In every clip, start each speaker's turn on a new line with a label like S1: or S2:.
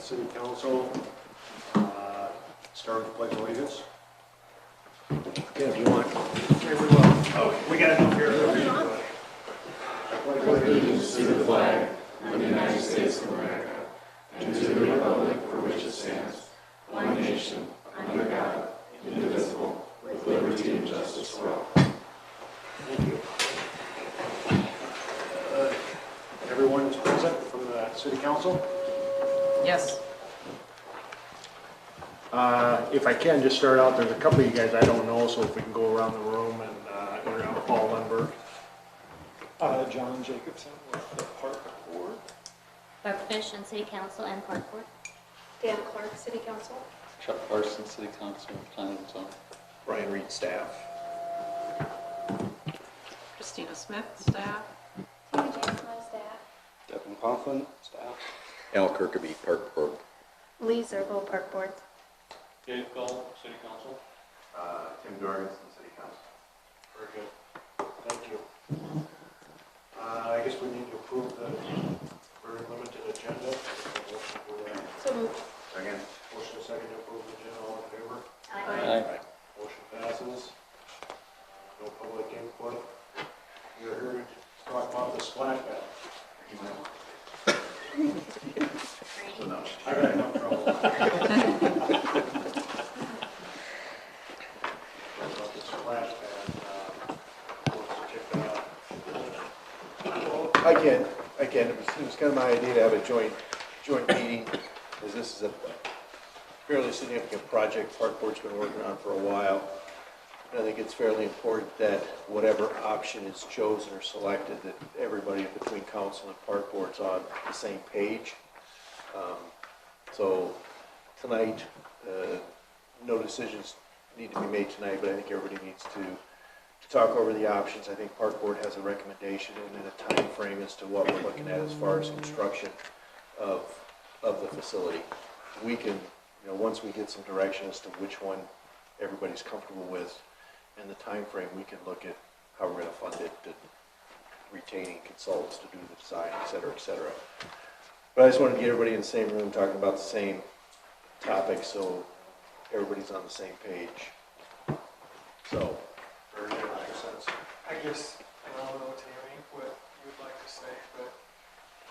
S1: City Council. Start with the Pledge of Allegiance.
S2: Yeah, if you want.
S1: Okay, we will. Oh, we got enough here. I pledge allegiance
S3: to the flag of the United States of America and to the republic for which it stands, one nation, under God, indivisible, with liberty and justice for all.
S1: Thank you. Everyone is present from the City Council.
S4: Yes.
S1: If I can just start out, there's a couple of you guys I don't know, so if we can go around the room and introduce Paul Lundberg.
S5: John Jacobson with the Park Board.
S6: Barb Fish and City Council and Park Board.
S7: Dan Clark, City Council.
S3: Chuck Parsons, City Council, Planning and Zoning.
S2: Brian Reed, staff.
S4: Christina Smith, staff.
S7: Tina James, my staff.
S3: Devin Coughlin, staff.
S2: Al Kirkeby, Park Board.
S7: Lee Zerbo, Park Board.
S5: Dave Gull, City Council.
S2: Tim Dorganson, City Council.
S1: Very good. Thank you. I guess we need to approve the very limited agenda.
S7: So moved.
S2: Second.
S1: Motion and second to approve the agenda. All in favor?
S3: Aye.
S1: Motion passes. No public input. You're here to talk about the splash pad. I got enough trouble. About the splash pad, let's check that out.
S2: I can. It was kind of my idea to have a joint meeting, as this is a fairly significant project Park Board's been working on for a while. And I think it's fairly important that whatever option is chosen or selected, that everybody between council and Park Board's on the same page. So tonight, no decisions need to be made tonight, but I think everybody needs to talk over the options. I think Park Board has a recommendation and then a time frame as to what we're looking at as far as construction of the facility. We can, once we get some direction as to which one everybody's comfortable with and the time frame, we can look at how we're going to fund it, to retaining consultants to do the design, et cetera, et cetera. But I just wanted to get everybody in the same room talking about the same topic so everybody's on the same page. So,
S1: Very good, makes sense.
S5: I guess, and I don't know, Tammy, what you would like to say, but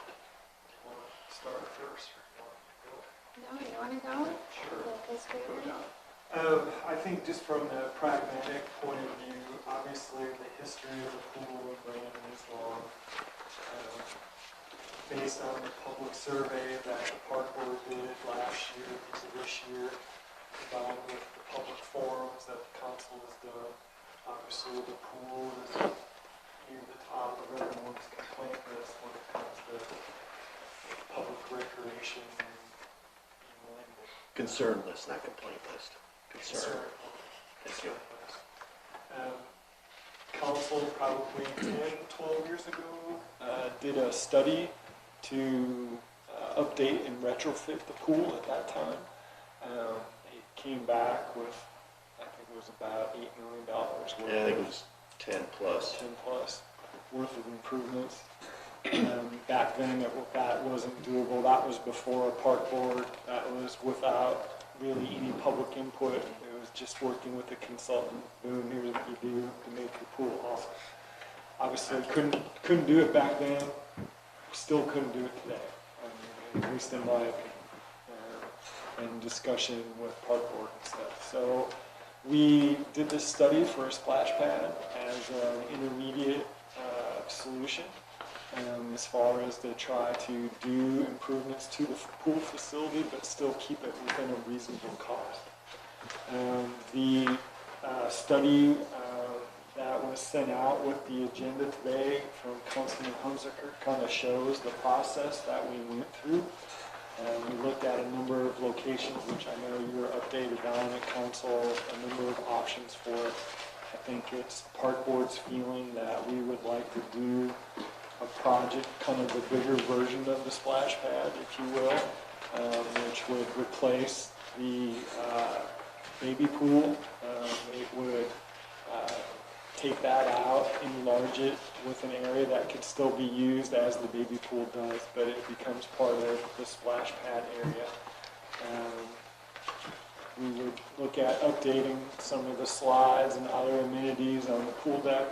S5: do you want to start first or you want to go?
S7: No, you want to go?
S5: Sure.
S7: The history of it?
S5: I think just from the pragmatic point of view, obviously the history of the pool and brand is long. Based on the public survey that the Park Board did last year into this year, combined with the public forums that the council has done, obviously the pool is near the top of everyone's complaint list when it comes to public recreation and
S2: concern list, not complaint list. Concern. Thank you.
S5: Council probably 10, 12 years ago did a study to update and retrofit the pool at that time. It came back with, I think it was about $8 million worth.
S2: Yeah, I think it was 10 plus.
S5: 10 plus worth of improvements. Back then that wasn't doable. That was before a Park Board. That was without really any public input. It was just working with a consultant. Boom, here's what you do to make your pool awesome. Obviously couldn't do it back then. Still couldn't do it today. At least in my opinion. In discussion with Park Board and stuff. So we did this study for a splash pad as an intermediate solution. As far as to try to do improvements to the pool facility, but still keep it within a reasonable cost. The study that was sent out with the agenda today from Councilman Hunziker kind of shows the process that we went through. We looked at a number of locations, which I know you were updated on at council, a number of options for it. I think it's Park Board's feeling that we would like to do a project, kind of a bigger version of the splash pad, if you will, which would replace the baby pool. It would take that out, enlarge it with an area that could still be used as the baby pool does, but it becomes part of the splash pad area. We would look at updating some of the slides and other amenities on the pool deck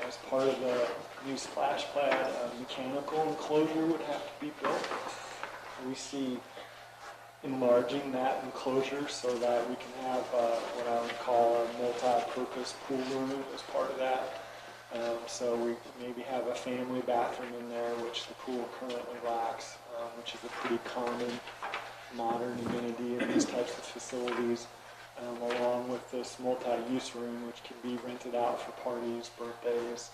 S5: as part of the new splash pad. A mechanical enclosure would have to be built. We see enlarging that enclosure so that we can have what I would call a multi-purpose pool room as part of that. So we maybe have a family bathroom in there, which the pool currently lacks, which is a pretty common modern amenity in these types of facilities, along with this multi-use room, which can be rented out for parties, birthdays,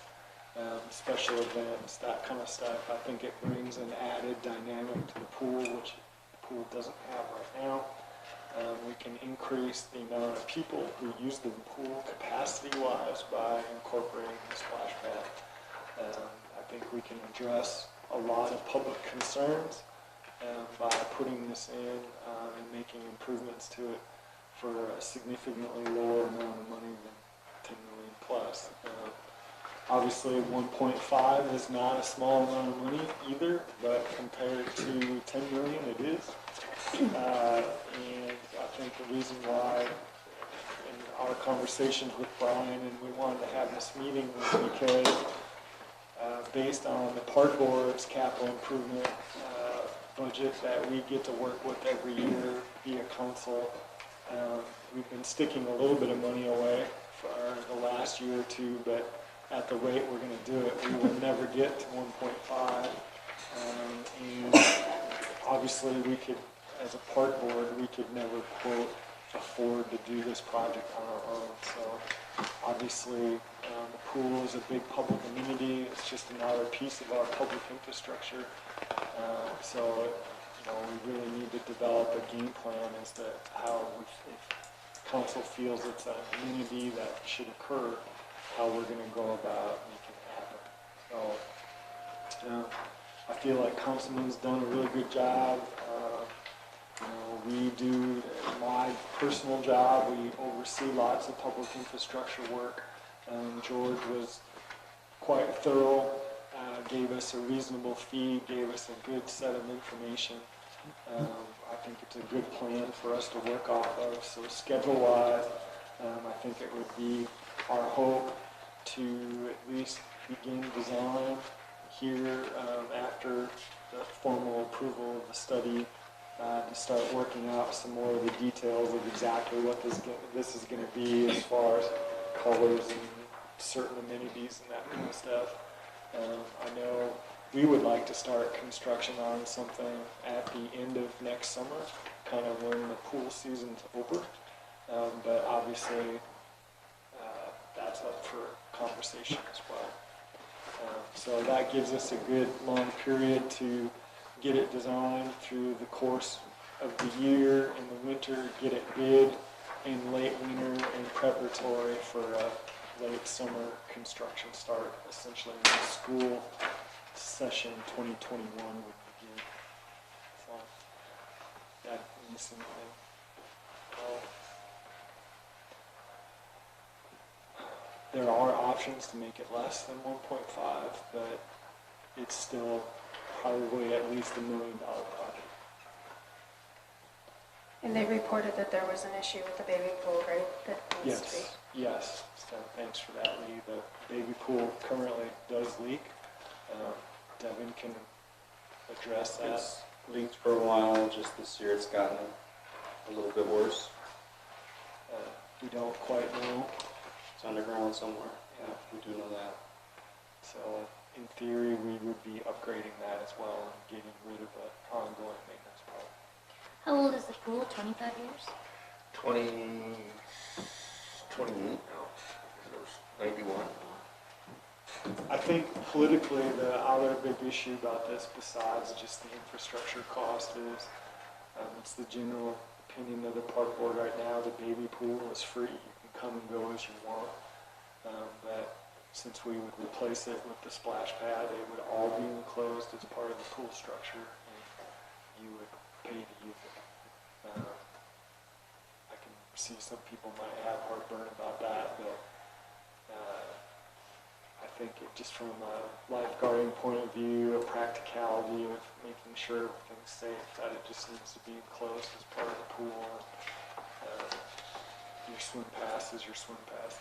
S5: special events, that kind of stuff. I think it brings an added dynamic to the pool, which the pool doesn't have right now. We can increase the amount of people who use the pool capacity-wise by incorporating the splash pad. I think we can address a lot of public concerns by putting this in and making improvements to it for a significantly lower amount of money than 10 million plus. Obviously, 1.5 is not a small amount of money either, but compared to 10 million, it is. And I think the reason why in our conversations with Brian and we wanted to have this meeting was because based on the park board's capital improvement budget that we get to work with every year via council, we've been sticking a little bit of money away for the last year or two, but at the rate we're going to do it, we will never get to 1.5. And obviously we could, as a park board, we could never, quote, afford to do this project on our own. So obviously the pool is a big public amenity. It's just another piece of our public infrastructure. So we really need to develop a game plan as to how, if council feels it's an amenity that should occur, how we're going to go about making it happen. So I feel like Councilman's done a really good job. We do, in my personal job, we oversee lots of public infrastructure work. George was quite thorough, gave us a reasonable fee, gave us a good set of information. I think it's a good plan for us to work off of. So schedule-wise, I think it would be our hope to at least begin design here after the formal approval of the study, to start working out some more of the details of exactly what this is going to be as far as colors and certain amenities and that kind of stuff. I know we would like to start construction on something at the end of next summer, kind of when the pool season's over, but obviously that's up for conversation as well. So that gives us a good long period to get it designed through the course of the year in the winter, get it bid in late winter and preparatory for a late summer construction start, essentially when the school session 2021 would begin. So that means anything. There are options to make it less than 1.5, but it's still probably at least $1 million project.
S7: And they reported that there was an issue with the baby pool, right? That needs to
S5: Yes, yes. So thanks for that, Lee. The baby pool currently does leak. Devin can address that.
S8: It's leaked for a while, just this year it's gotten a little bit worse.
S5: We don't quite know.
S8: It's underground somewhere. Yeah, we do know that.
S5: So in theory, we would be upgrading that as well and getting rid of an ongoing maintenance problem.
S6: How old is the pool? 25 years?
S2: 28 now. It was 91.
S5: I think politically the other big issue about this, besides just the infrastructure cost, is it's the general opinion of the park board right now. The baby pool is free. You can come and go as you want. But since we would replace it with the splash pad, it would all be enclosed as part of the pool structure, and you would pay to use it. I can see some people might have heartburn about that, but I think it just from a lifeguarding point of view, a practicality of making sure everything's safe, that it just needs to be enclosed as part of the pool. Your swim pass is your swim pass.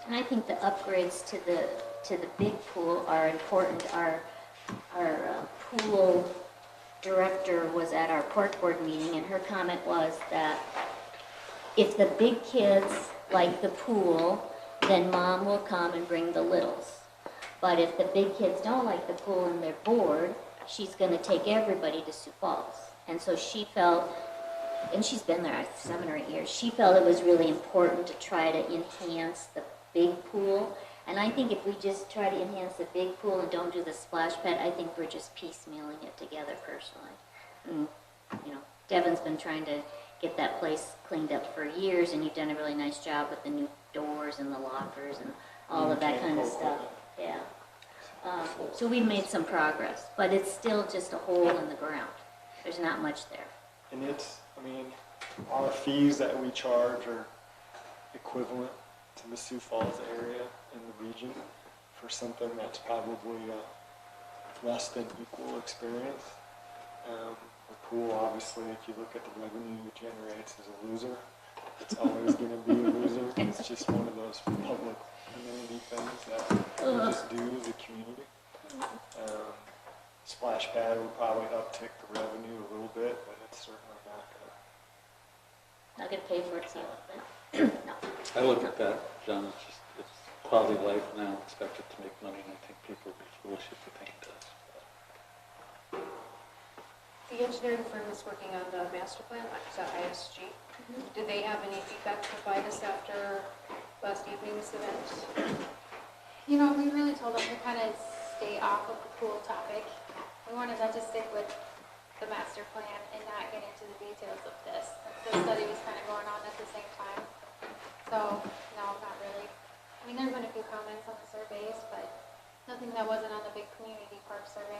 S6: And I think the upgrades to the big pool are important. Our pool director was at our park board meeting, and her comment was that if the big kids like the pool, then mom will come and bring the littles. But if the big kids don't like the pool and they're bored, she's going to take everybody to Sioux Falls. And so she felt, and she's been there 7 or 8 years, she felt it was really important to try to enhance the big pool. And I think if we just try to enhance the big pool and don't do the splash pad, I think we're just piecemealing it together personally. And, you know, Devin's been trying to get that place cleaned up for years, and you've done a really nice job with the new doors and the lockers and all of that kind of stuff. Yeah. So we've made some progress, but it's still just a hole in the ground. There's not much there.
S5: And it's, I mean, our fees that we charge are equivalent to the Sioux Falls area in the region for something that's probably a less than equal experience. The pool, obviously, if you look at the revenue it generates, is a loser. It's always going to be a loser. It's just one of those public amenity things that we just do as a community. Splash pad will probably uptick the revenue a little bit, but it's certainly
S6: Not going to pay for itself, but no.
S3: I look at that, John, it's quality of life, and I don't expect it to make money, and I think people would be foolish if they think it does.
S7: The engineering firm is working on the master plan, like the ISG. Did they have any feedback to provide us after last evening's event?
S9: You know, we really told them to kind of stay off of the pool topic. We wanted them to stick with the master plan and not get into the details of this. The study was kind of going on at the same time. So, no, not really. I mean, there have been a few comments on the surveys, but nothing that wasn't on the big community park survey.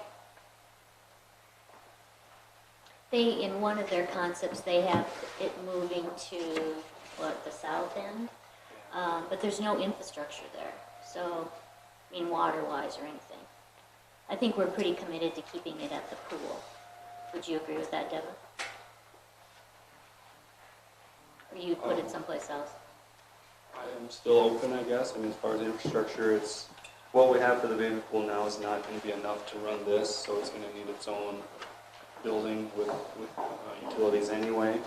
S6: They, in one of their concepts, they have it moving to, what, the south end? But there's no infrastructure there. So, I mean, water-wise or anything. I think we're pretty committed to keeping it at the pool. Would you agree with that, Devin? Or you put it someplace else?
S8: I am still open, I guess. I mean, as far as infrastructure, it's, what we have for the baby pool now is not going to be enough to run this, so it's going to need its own building with utilities anyway.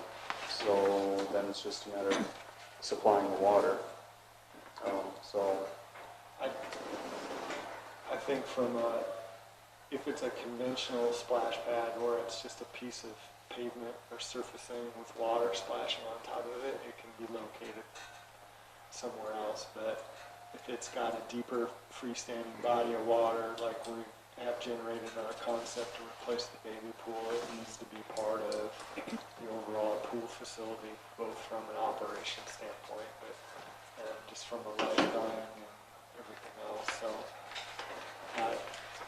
S8: So then it's just a matter of supplying the water.
S5: I think from if it's a conventional splash pad where it's just a piece of pavement or surfacing with water splashing on top of it, it can be located somewhere else. But if it's got a deeper freestanding body of water, like we have generated our concept to replace the baby pool, it needs to be part of the overall pool facility, both from an operation standpoint, but just from a lifeguarding and everything else. So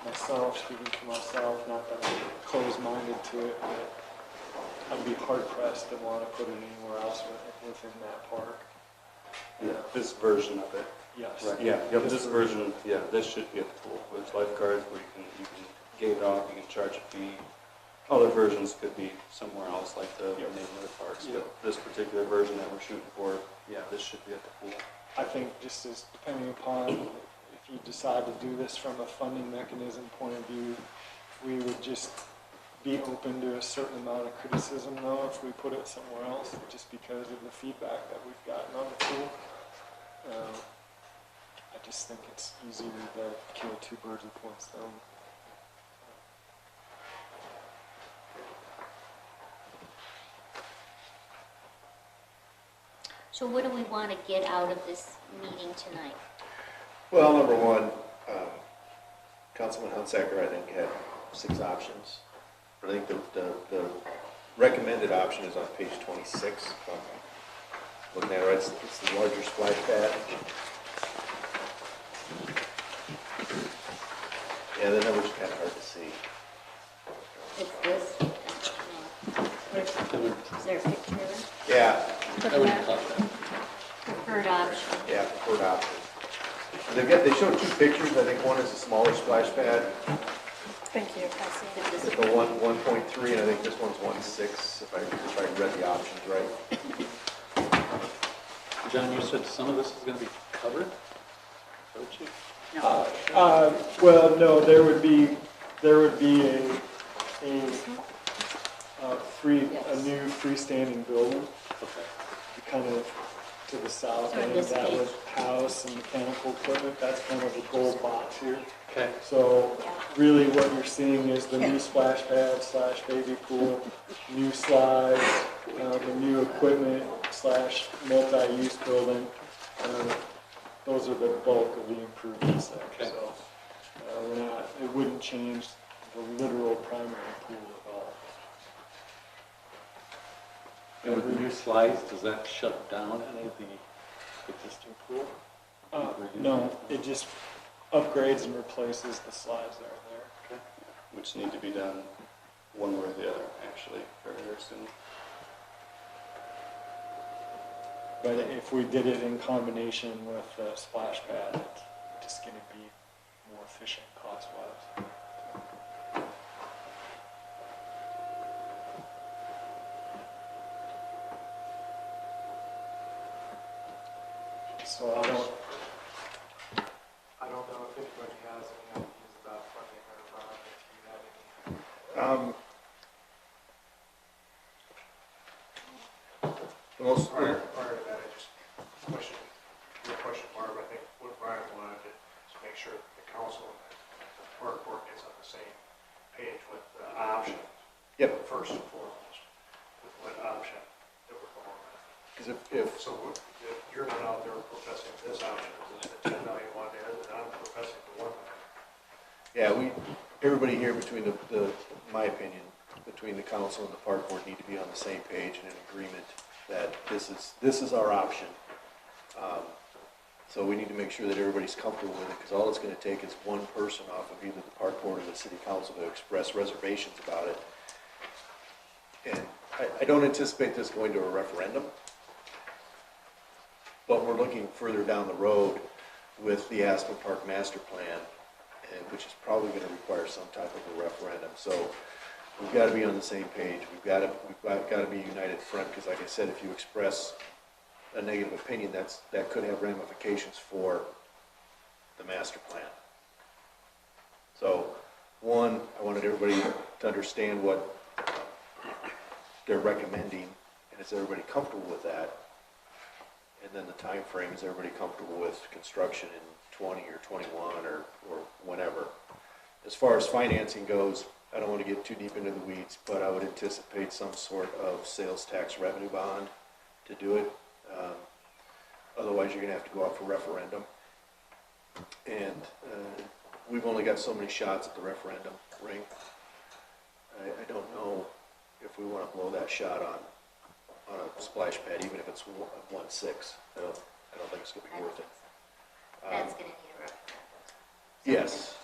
S5: myself, speaking for myself, not that I'm closed-minded to it, but I'd be hard-pressed to want to put it anywhere else within that park.
S8: Yeah, this version of it.
S5: Yes.
S8: Right, yeah, yep, this version, yeah, this should be at the pool. There's lifeguards where you can gate it off, you can charge a fee. Other versions could be somewhere else, like the neighborhood parks, but this particular version that we're shooting for, yeah, this should be at the pool.
S5: I think just as depending upon if you decide to do this from a funding mechanism point of view, we would just be open to a certain amount of criticism though if we put it somewhere else, just because of the feedback that we've gotten on the pool. I just think it's easier to kill two birds with one stone.
S6: So what do we want to get out of this meeting tonight?
S2: Well, number one, Councilman Hunsaker, I think, had 6 options. But I think the recommended option is on page 26. If I'm looking at it, it's the larger splash pad. Yeah, the numbers are kind of hard to see.
S6: It's this? Is there a picture of it?
S2: Yeah,
S3: I wouldn't touch that.
S6: preferred option.
S2: Yeah, preferred option. And they showed two pictures, I think one is a smaller splash pad,
S4: Thank you.
S2: the 1.3, and I think this one's 1.6, if I read the options right.
S3: John, you said some of this is going to be covered? Don't you?
S5: Well, no, there would be a new freestanding building,
S3: Okay.
S5: kind of to the south
S6: On
S5: end,
S6: this
S5: that
S6: page.
S5: would house and mechanical equipment, that's kind of a gold box here.
S3: Okay.
S5: So really what you're seeing is the new splash pad / baby pool, new slides, the new equipment / multi-use building. Those are the bulk of the improvements there.
S3: Okay.
S5: So it wouldn't change the literal primary pool at all.
S3: And with the new slides, does that shut down any of the existing pool?
S5: No, it just upgrades and replaces the slides that are there.
S8: Okay. Which need to be done one way or the other, actually, very, very soon.
S5: But if we did it in combination with the splash pad, it's just going to be more efficient cost-wise. So I don't know if anybody has any ideas about funding or if you have any.
S2: The most,
S1: Prior to that, I just your question, Barb, I think what Brian wanted to is make sure that the council and the park board gets on the same page with the option.
S2: Yep.
S1: First and foremost, with what option that we're going with.
S2: because if,
S1: So if you're not out there professing this option, the 10 million one is, and I'm professing the 1 million.
S2: yeah, everybody here between my opinion, between the council and the park board need to be on the same page and in agreement that this is our option. So we need to make sure that everybody's comfortable with it, because all it's gonna take is one person off of either the park board or the city council to express reservations about it. And I don't anticipate this going to a referendum, but we're looking further down the road with the Aspen Park Master Plan, which is probably gonna require some type of a referendum. So we've gotta be on the same page. We've gotta be united front, because like I said, if you express a negative opinion, that could have ramifications for the master plan. So, one, I wanted everybody to understand what they're recommending, and is everybody comfortable with that? And then the time frame, is everybody comfortable with construction in 20 or 21 or whenever? As far as financing goes, I don't want to get too deep into the weeds, but I would anticipate some sort of sales tax revenue bond to do it. Otherwise, you're gonna have to go out for referendum. And we've only got so many shots at the referendum ring. I don't know if we wanna blow that shot on a splash pad, even if it's 1.6. I don't think it's gonna be worth it.
S6: That's gonna need a referendum.
S2: Yes,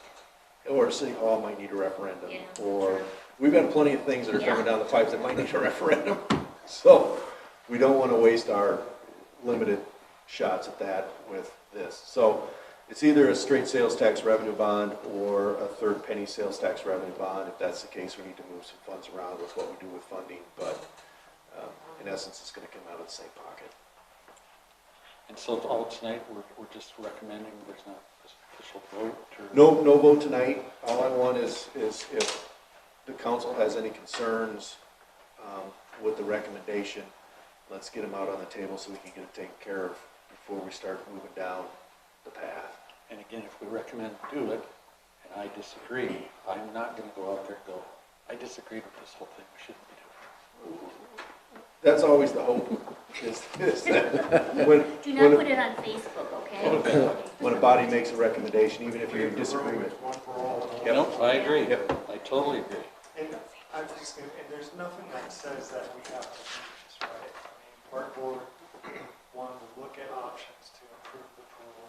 S2: or City Hall might need a referendum,
S6: Yeah,
S2: or,
S6: sure.
S2: we've got plenty of things that are coming
S6: Yeah.
S2: down the pipes that might need a referendum. So, we don't want to waste our limited shots at that with this. So, it's either a straight sales tax revenue bond or a third penny sales tax revenue bond. If that's the case, we need to move some funds around with what we do with funding, but in essence, it's going to come out of the same pocket.
S3: And so all tonight, we're just recommending there's not this official vote or?
S2: No vote tonight. All I want is if the council has any concerns with the recommendation, let's get them out on the table so we can get it taken care of before we start moving down the path.
S3: And again, if we recommend do it, and I disagree, I'm not gonna go out there and go, I disagreed with this whole thing, we shouldn't be doing it.
S2: That's always the hope, is that when,
S6: Do not put it on Facebook, okay?
S2: when a body makes a recommendation, even if you're in disagreement.
S1: One for all.
S3: You know, I agree.
S2: Yep.
S3: I totally agree.
S5: And I'm just gonna, and there's nothing that says that we have to do this, right? I mean, park board wanted to look at options to improve the pool.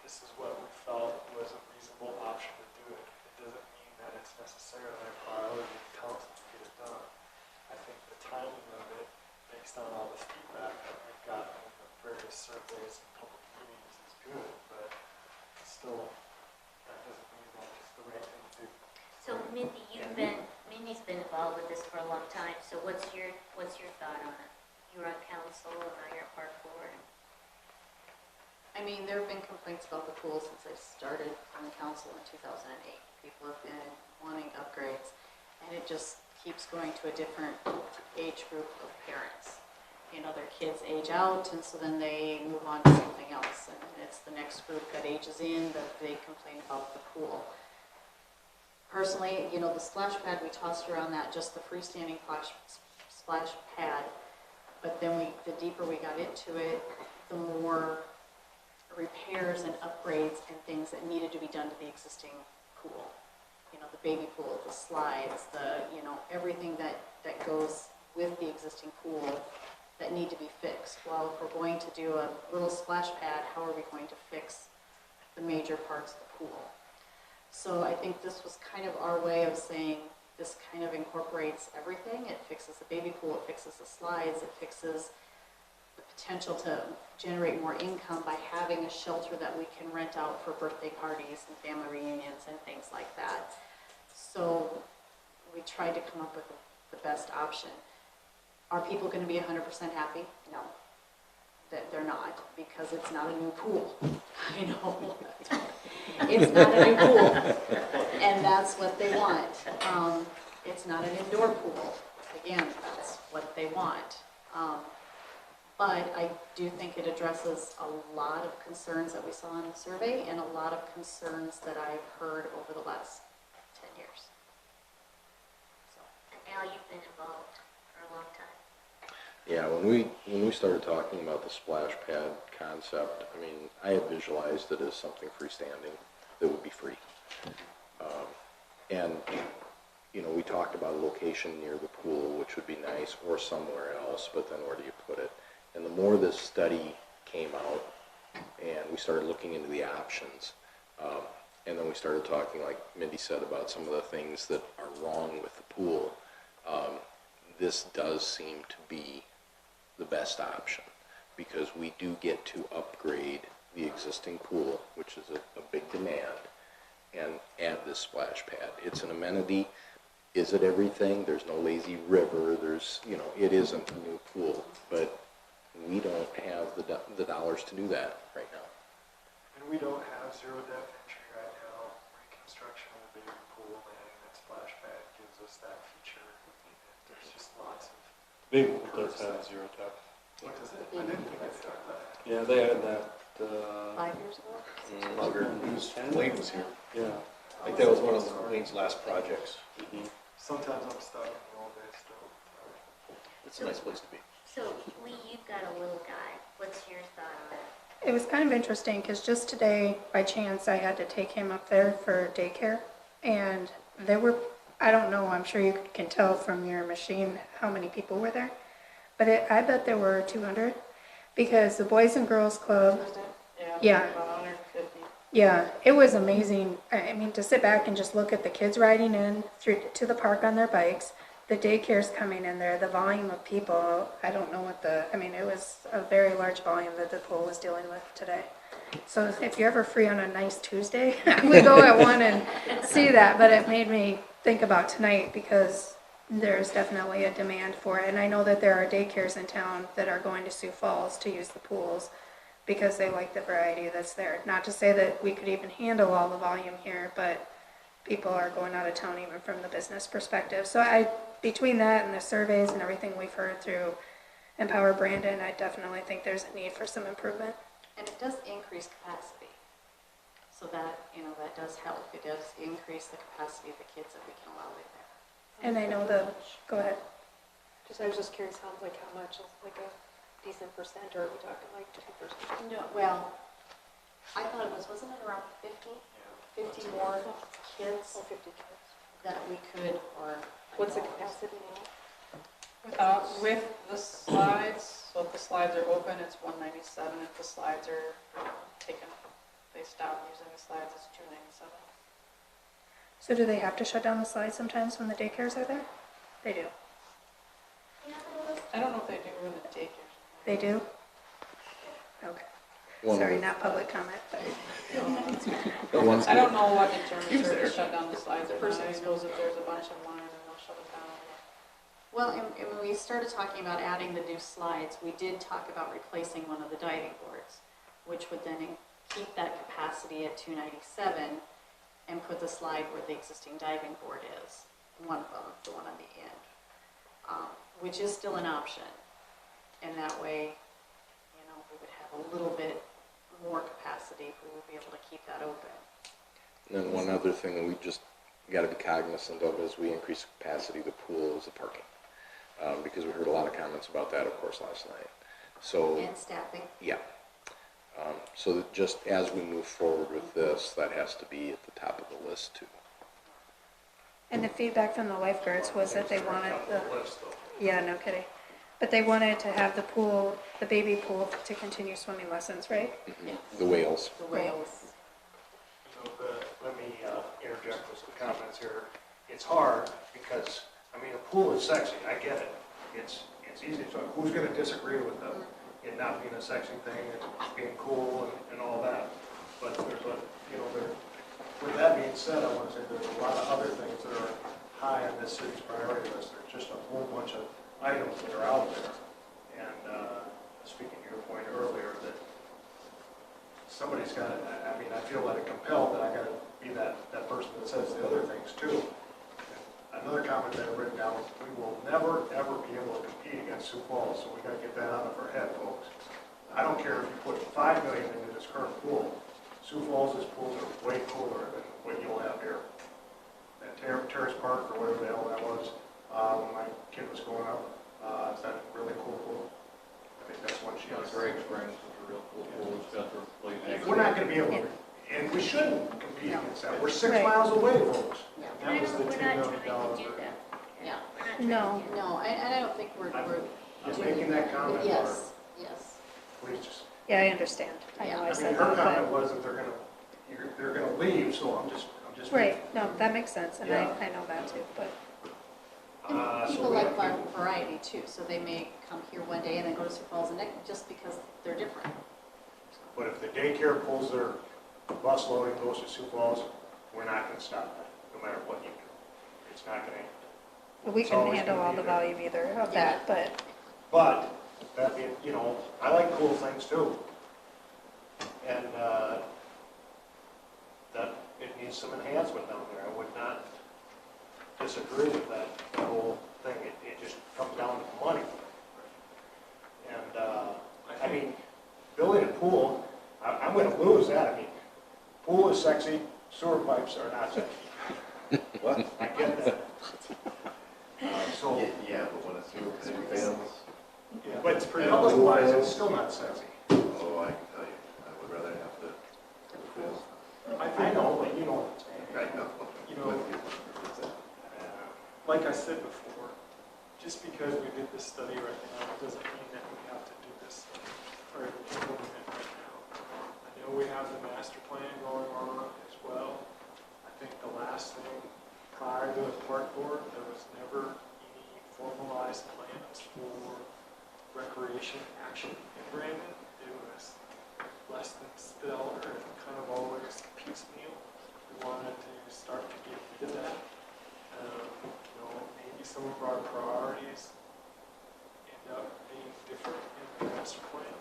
S5: This is what we felt was a reasonable option to do it. It doesn't mean that it's necessarily a priority of the council to get it done. I think the timing of it, based on all the feedback that we've gotten in the various surveys and public meetings is good, but still, that doesn't mean that it's the right thing to do.
S6: So Mindy's been involved with this for a long time, so what's your thought on it? You were on council and now you're park board.
S4: I mean, there have been complaints about the pool since I started on the council in 2008. People have been wanting upgrades, and it just keeps going to a different age group of parents. You know, their kids age out, and so then they move on to something else, and it's the next group that ages in that they complain about the pool. Personally, you know, the splash pad, we tossed around that, just the freestanding splash pad, but then the deeper we got into it, the more repairs and upgrades and things that needed to be done to the existing pool. You know, the baby pool, the slides, you know, everything that goes with the existing pool that need to be fixed. Well, if we're going to do a little splash pad, how are we going to fix the major parts of the pool? So I think this was kind of our way of saying this kind of incorporates everything. It fixes the baby pool, it fixes the slides, it fixes the potential to generate more income by having a shelter that we can rent out for birthday parties and family reunions and things like that. So we tried to come up with the best option. Are people going to be 100% happy? No, that they're not, because it's not a new pool. I know, it's not a new pool, and that's what they want. It's not an indoor pool. Again, that's what they want. But I do think it addresses a lot of concerns that we saw in the survey and a lot of concerns that I've heard over the last 10 years. So.
S6: And Al, you've been involved for a long time.
S3: Yeah, when we started talking about the splash pad concept, I mean, I had visualized it as something freestanding that would be free. And, you know, we talked about a location near the pool, which would be nice, or somewhere else, but then where do you put it? And the more this study came out, and we started looking into the options, and then we started talking, like Mindy said, about some of the things that are wrong with the pool, this does seem to be the best option, because we do get to upgrade the existing pool, which is a big demand, and add this splash pad. It's an amenity. Is it everything? There's no lazy river. There's, you know, it isn't a new pool, but we don't have the dollars to do that right now.
S5: And we don't have zero depth entry right now. Reconstruction of the bigger pool and that splash pad gives us that feature. There's just lots of.
S8: Big pool does have zero depth.
S5: What does it? I didn't think it started that.
S8: Yeah, they had that,
S4: 5 years ago?
S2: Longer. Wayne was here.
S8: yeah.
S2: I think that was one of Wayne's last projects.
S5: Sometimes I'm stuck in the old days still.
S2: It's a nice place to be.
S6: So Lee, you've got a little guy. What's your thought on it?
S10: It was kind of interesting because just today, by chance, I had to take him up there for daycare. And there were, I don't know, I'm sure you can tell from your machine how many people were there. But I bet there were 200 because the Boys and Girls Club, Yeah.
S4: About 150.
S10: yeah, it was amazing. I mean, to sit back and just look at the kids riding in through to the park on their bikes, the daycares coming in there, the volume of people, I don't know what it was a very large volume that the pool was dealing with today. So if you're ever free on a nice Tuesday, I would go at 1 and see that, but it made me think about tonight because there's definitely a demand for it. And I know that there are daycares in town that are going to Sioux Falls to use the pools because they like the variety that's there. Not to say that we could even handle all the volume here, but people are going out of town even from the business perspective. So between that and the surveys and everything we've heard through Empower Brandon, I definitely think there's a need for some improvement.
S4: And it does increase capacity. So that, you know, that does help. It does increase the capacity of the kids that we can allow in there.
S10: And I know go ahead.
S7: I was just curious how much is like a decent percent, or are we talking like 2%?
S4: No, well, I thought wasn't it around 50 more kids
S7: Oh, 50 kids.
S4: that we could, or.
S7: What's the capacity now?
S4: With the slides, so if the slides are open, it's 197. If the slides are taken, they stop using the slides, it's 297.
S10: So do they have to shut down the slides sometimes when the daycares are there? They do.
S4: I don't know if they do in the daycare.
S10: They do? Okay.
S3: One
S10: Sorry,
S3: of the-
S10: not public comment, but.
S3: the ones
S11: I don't know what determines her to shut down the slides or not.
S4: Person
S11: I suppose if there's a bunch in line, then they'll shut it down.
S4: Well, and when we started talking about adding the new slides, we did talk about replacing one of the diving boards, which would then keep that capacity at 297 and put the slide where the existing diving board is, one of them, the one on the end, which is still an option. And that way, you know, we would have a little bit more capacity, we would be able to keep that open.
S3: And then one other thing that we just got to be cognizant of as we increase capacity of the pool is the parking. Because we heard a lot of comments about that, of course, last night. So,
S4: And staffing.
S3: yeah. So that just as we move forward with this, that has to be at the top of the list too.
S10: And the feedback from the lifeguards was that they wanted
S1: Top
S10: the,
S1: of the list, though.
S10: yeah, no kidding. But they wanted to have the pool, the baby pool to continue swimming lessons, right?
S4: Yes.
S3: The whales.
S4: The whales.
S1: So let me interject with some comments here. It's hard because, I mean, a pool is sexy, I get it. It's easy, so who's gonna disagree with them? It not being a sexy thing and being cool and all that. But there's a, you know, with that being said, I wanna say there's a lot of other things that are high on this city's priority list. There's just a whole bunch of items that are out there. And speaking to your point earlier, that somebody's got to, I mean, I feel like compelled that I got to be that person that says the other things too. And another comment that I've written down, we will never, ever be able to compete against Sioux Falls, so we got to get that out of our head, folks. I don't care if you put $5 million into this current pool, Sioux Falls' pools are way cooler than what you'll have here. That Terrace Park, or whatever the hell that was, when my kid was growing up, it's that really cool pool. I think that's one she has.
S12: Great experience, it's a real cool pool, it's got the lake.
S1: We're not gonna be able to, and we shouldn't compete against that. We're 6
S10: Right.
S1: miles away, folks.
S4: Yeah.
S5: That was the
S6: We're
S5: $2
S6: not
S5: million.
S6: trying to do that.
S4: Yeah.
S10: No.
S4: No, and I don't think we're
S1: Just making that comment, Laura.
S4: Yes, yes.
S1: Please just,
S10: Yeah, I understand. I know
S4: Yeah.
S10: I
S1: I mean,
S10: said
S1: her
S10: that,
S1: comment
S10: but,
S1: was that they're gonna leave, so I'm just.
S10: right, no, that makes sense, and
S1: Yeah.
S10: I know that too, but,
S1: So
S4: People
S1: we
S4: like
S1: have to-
S4: variety too, so they may come here one day and then go to Sioux Falls the next, just because they're different.
S1: But if the daycare pulls their bus load and goes to Sioux Falls, we're not gonna stop that, no matter what you do. It's not gonna,
S10: but we
S1: It's
S10: couldn't
S1: always
S10: handle
S1: gonna
S10: all
S1: be
S10: the
S1: there.
S10: volume either of that, but,
S1: but, that being, you know, I like cool things too. And, that it needs some enhancement down there. I would not disagree with that whole thing. It just comes down to money. And, I mean, building a pool, I'm gonna lose that. I mean, pool is sexy, sewer pipes are not sexy.
S2: What?
S1: I get that. So,
S12: Yeah, but when it's through, it fails.
S1: but public-wise, it's still not sexy.
S12: Oh, I can tell you, I would rather have the fails.
S1: I know, but you know what I'm saying.
S12: Right now.
S5: You know, like I said before, just because we did this study right now, doesn't mean that we have to do this or implement it right now. I know we have the master plan going on as well. I think the last thing prior to the park board, there was never any formalized plans for recreation action in Brandon. It was less than stellar and kind of always piecemeal. We wanted to start to get rid of that. You know, maybe some of our priorities end up being different in the master plan.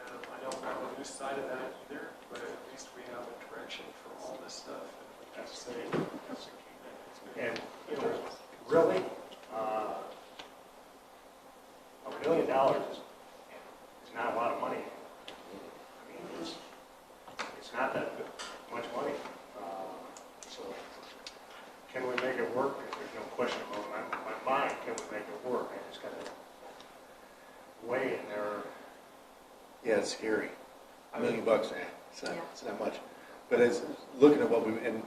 S5: I don't want to lose sight of that either, but at least we have a direction for all this stuff. And we can say, execute that. It's good.
S1: And, you know, really, $1 million is not a lot of money. I mean, it's not that much money. So, can we make it work? There's no question about my mind, can we make it work? I just gotta weigh in there.
S2: Yeah, it's scary. $1 million, it's not,
S4: Yeah.
S2: it's not much. But as, looking at what we, and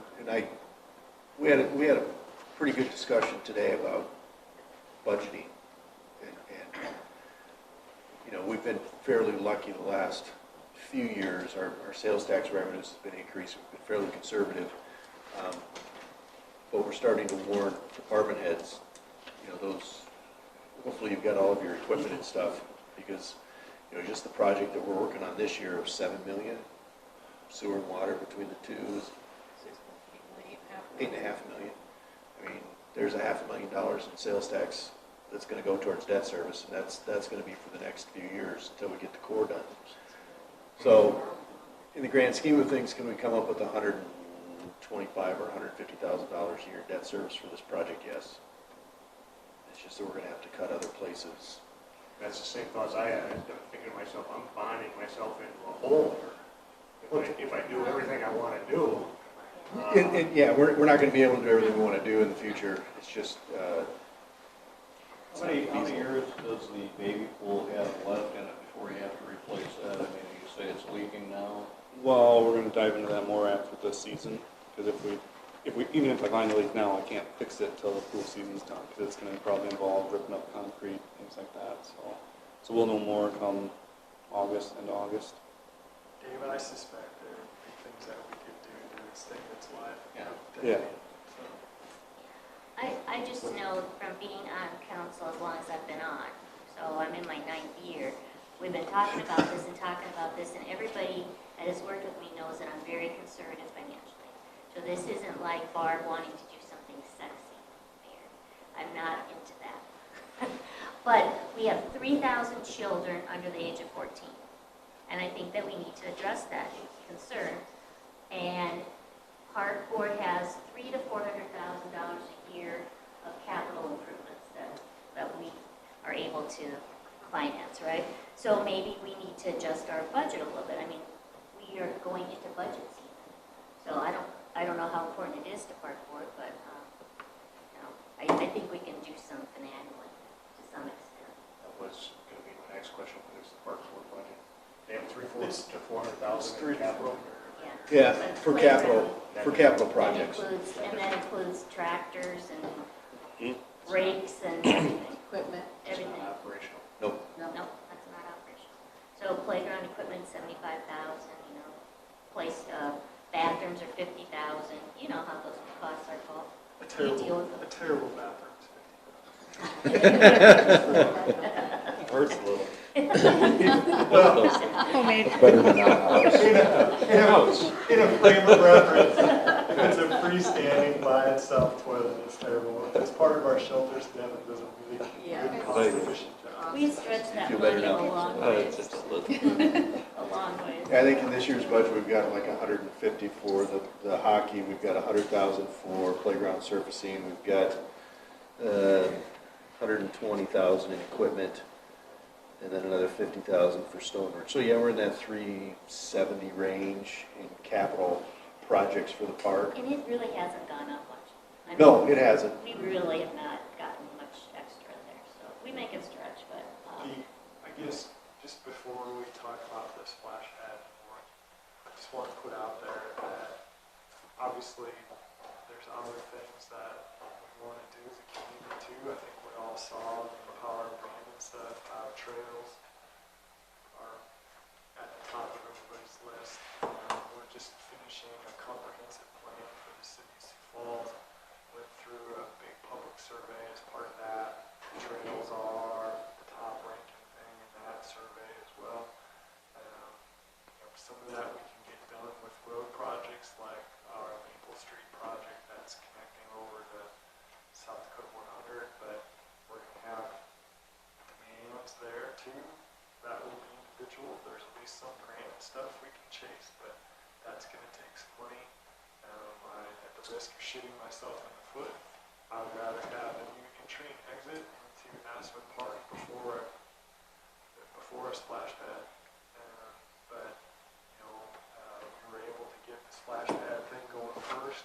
S2: we had a pretty good discussion today about budgeting. And, you know, we've been fairly lucky the last few years. Our sales tax revenues have been increasing, we've been fairly conservative. But we're starting to warn department heads, you know, those, hopefully you've got all of your equipment and stuff, because you know, just the project that we're working on this year of 7 million, sewer and water between the two is 8.5 million. I mean, there's $500,000 in sales tax that's gonna go towards debt service, and that's gonna be for the next few years until we get the core done. So, in the grand scheme of things, can we come up with $125,000 or $150,000 a year debt service for this project? Yes. It's just that we're gonna have to cut other places.
S1: That's the same thoughts I had. I'm thinking to myself, I'm bonding myself into a hole here. If I do everything I want to do.
S2: And yeah, we're not gonna be able to do everything we wanna do in the future. It's just,
S12: How many years does the baby pool have left in it before you have to replace that? I mean, you say it's leaking now.
S8: Well, we're gonna dive into that more after the season, because even if I find a leak now, I can't fix it till the pool season's done, because it's gonna probably involve ripping up concrete, things like that, so we'll know more come August, into August.
S5: David, I suspect there would be things that we could do to extend its life.
S8: Yeah.
S6: I just know from being on council as long as I've been on, so I'm in my 9th year, we've been talking about this, and everybody that has worked with me knows that I'm very conservative financially. So this isn't like Barb wanting to do something sexy, Mayor. I'm not into that. But we have 3,000 children under the age of 14, and I think that we need to address that concern. And Park Board has $300,000 to $400,000 a year of capital improvements that we are able to finance, right? So maybe we need to adjust our budget a little bit. I mean, we are going into budget season, so I don't know how important it is to Park Board, but I think we can do some finagling to some extent.
S1: That was going to be my next question, what is the Parks Board budget? They have 300,000 to 400,000 in capital?
S2: yeah,
S6: But
S2: for
S6: playground,
S2: capital projects.
S6: that includes tractors and brakes and everything.
S11: Equipment.
S1: It's
S6: Everything.
S1: not operational.
S2: Nope.
S6: No, that's not operational. So playground equipment, 75,000, bathrooms are 50,000. You know how those costs are called. You deal with them.
S5: A terrible bathroom.
S8: Hurts a little.
S11: Homemade.
S3: Better than our house.
S5: In a frame of reference, it's a freestanding by itself toilet. It's terrible. It's part of our shelter staff that does a really good cost efficient job.
S6: We stretched that
S2: Feel better
S6: money a
S2: now?
S6: long way. A long way.
S2: I think in this year's budget, we've got like 150 for the hockey, we've got 100,000 for playground surfacing, we've got 120,000 in equipment, and then another 50,000 for stonework. So yeah, we're in that 370 range in capital projects for the park.
S6: And it really hasn't gone up much. I mean,
S2: No, it hasn't.
S6: We really have not gotten much extra there, so we make it stretch, but,
S5: I guess just before we talk about the splash pad more, I just want to put out there that obviously there's other things that we want to do as a community too. I think we all saw the power of brand and stuff, trails are at the top of everybody's list. We're just finishing a comprehensive plan for the city of Sioux Falls. Went through a big public survey as part of that. Trails are the top ranking thing in that survey as well. Some of that we can get done with road projects like our Maple Street project that's connecting over to South Dakota 100, but we're going to have demands there too. That will be individual. There's at least some grant stuff we can chase, but that's going to take some money. At the risk of shooting myself in the foot, I would rather have a new entry and exit into Aspen Park before a splash pad. But we were able to get the splash pad thing going first,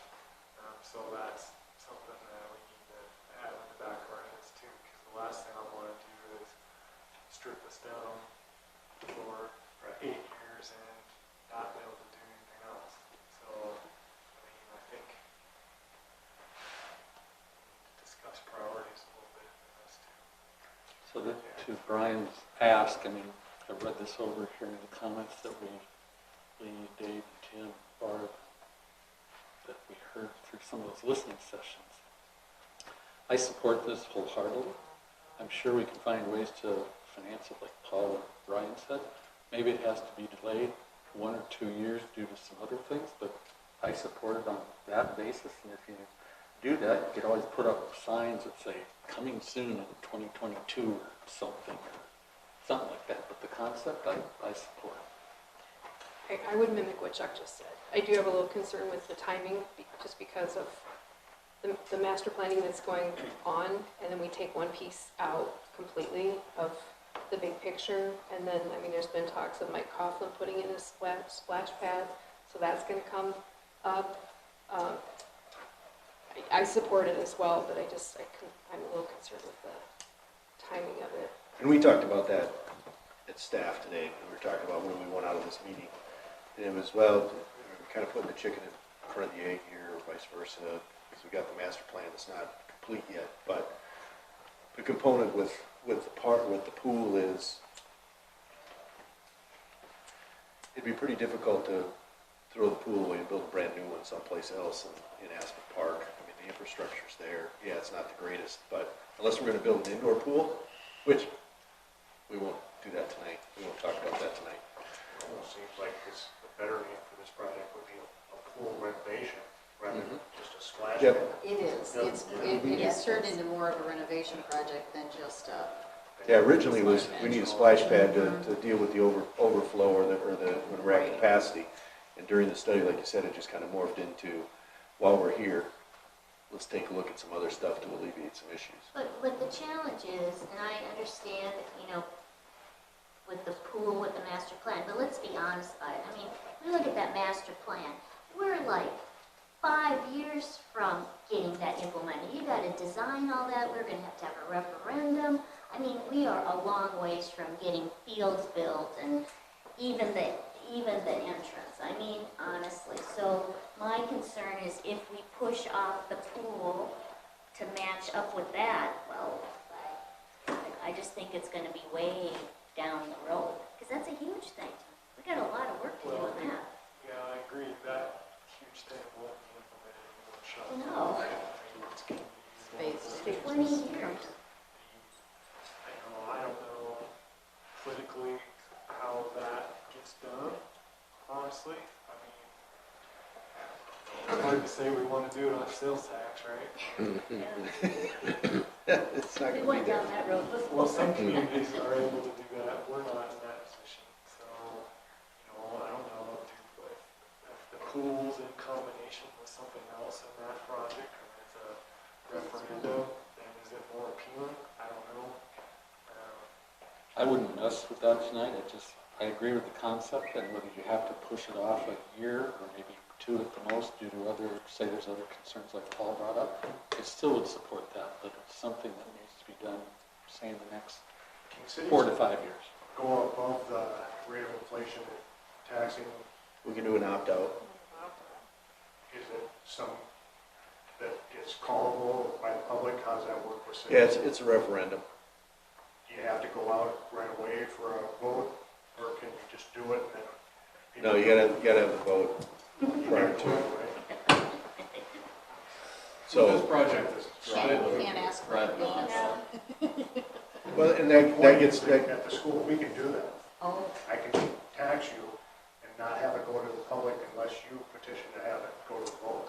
S5: so that's something that we need to add in the back of our heads too, because the last thing I want to do is strip us down for 8 years and not be able to do anything else. So, I think we need to discuss priorities a little bit in this too.
S13: So to Brian's ask, I read this over here in the comments that Dave, Tim, Barb, that we heard through some of those listening sessions. I support this wholeheartedly. I'm sure we can find ways to financial, like Paul or Brian said. Maybe it has to be delayed 1 or 2 years due to some other things, but I support it on that basis. And if you do that, you could always put up signs that say, coming soon in 2022 or something like that. But the concept, I support.
S7: I would mimic what Chuck just said. I do have a little concern with the timing, just because of the master planning that's going on, and then we take one piece out completely of the big picture, and then, I mean, there's been talks of Mike Coughlin putting in a splash pad, so that's gonna come up. I support it as well, but I'm a little concerned with the timing of it.
S2: And we talked about that at staff today, we were talking about when we went out of this meeting. And it was, well, we're kind of putting the chicken in front of the egg here, or vice versa, because we got the master plan that's not complete yet. But the component with the pool is, it'd be pretty difficult to throw the pool away and build a brand new one someplace else in Aspen Park. I mean, the infrastructure's there. Yeah, it's not the greatest, but unless we're going to build an indoor pool, which we won't do that tonight. We won't talk about that tonight.
S1: It almost seems like the better name for this project would be a pool renovation rather than just a splash
S2: Yep.
S1: pad.
S4: It is. It has turned into more of a renovation project than just a.
S2: Yeah, originally it was, we need a splash pad to deal with the overflow or when we're at capacity. And during the study, like you said, it just kind of morphed into, while we're here, let's take a look at some other stuff to alleviate some issues.
S6: But the challenge is, and I understand, with the pool, with the master plan, but let's be honest about it. I mean, we look at that master plan, we're like 5 years from getting that implemented. You gotta design all that, we're gonna have to have a referendum. I mean, we are a long ways from getting fields built and even the entrance. I mean, honestly, so my concern is if we push off the pool to match up with that, well, I just think it's gonna be way down the road, because that's a huge thing. We got a lot of work to do on that.
S5: Yeah, I agree, that huge thing won't be implemented in one shot.
S6: No.
S4: Space.
S6: 20 years.
S5: I don't know politically how that gets done, honestly. I mean, hard to say we want to do it on sales tax, right?
S2: It's not
S6: We
S2: going to
S6: went
S2: be there.
S6: down that road before.
S5: Well, some communities are able to do that, we're not in that position, so, I don't know, if the pools in combination with something else in that project, or it's a referendum, then is it more appealing? I don't know.
S13: I wouldn't mess with that tonight. I agree with the concept, and whether you have to push it off a year or maybe 2 at the most due to there's other concerns like Paul brought up, I still would support that, but it's something that needs to be done, say, in the next
S1: King Cities
S13: 4 to 5 years.
S1: go above the rate of inflation taxing.
S2: We can do an opt-out.
S1: Is it some that is callable by the public? How does that work with
S2: Yeah,
S1: citizens?
S2: it's a referendum.
S1: Do you have to go out right away for a vote, or can you just do it and then?
S2: No, you gotta have the vote prior to.
S1: Right?
S2: So,
S12: This project is
S4: You
S12: driving.
S4: can't ask for
S12: Right.
S4: forgiveness.
S2: well, and that gets,
S1: At the school, we can do that.
S4: Oh,
S1: I can tax you and not have it go to the public unless you petition to have it go to the vote.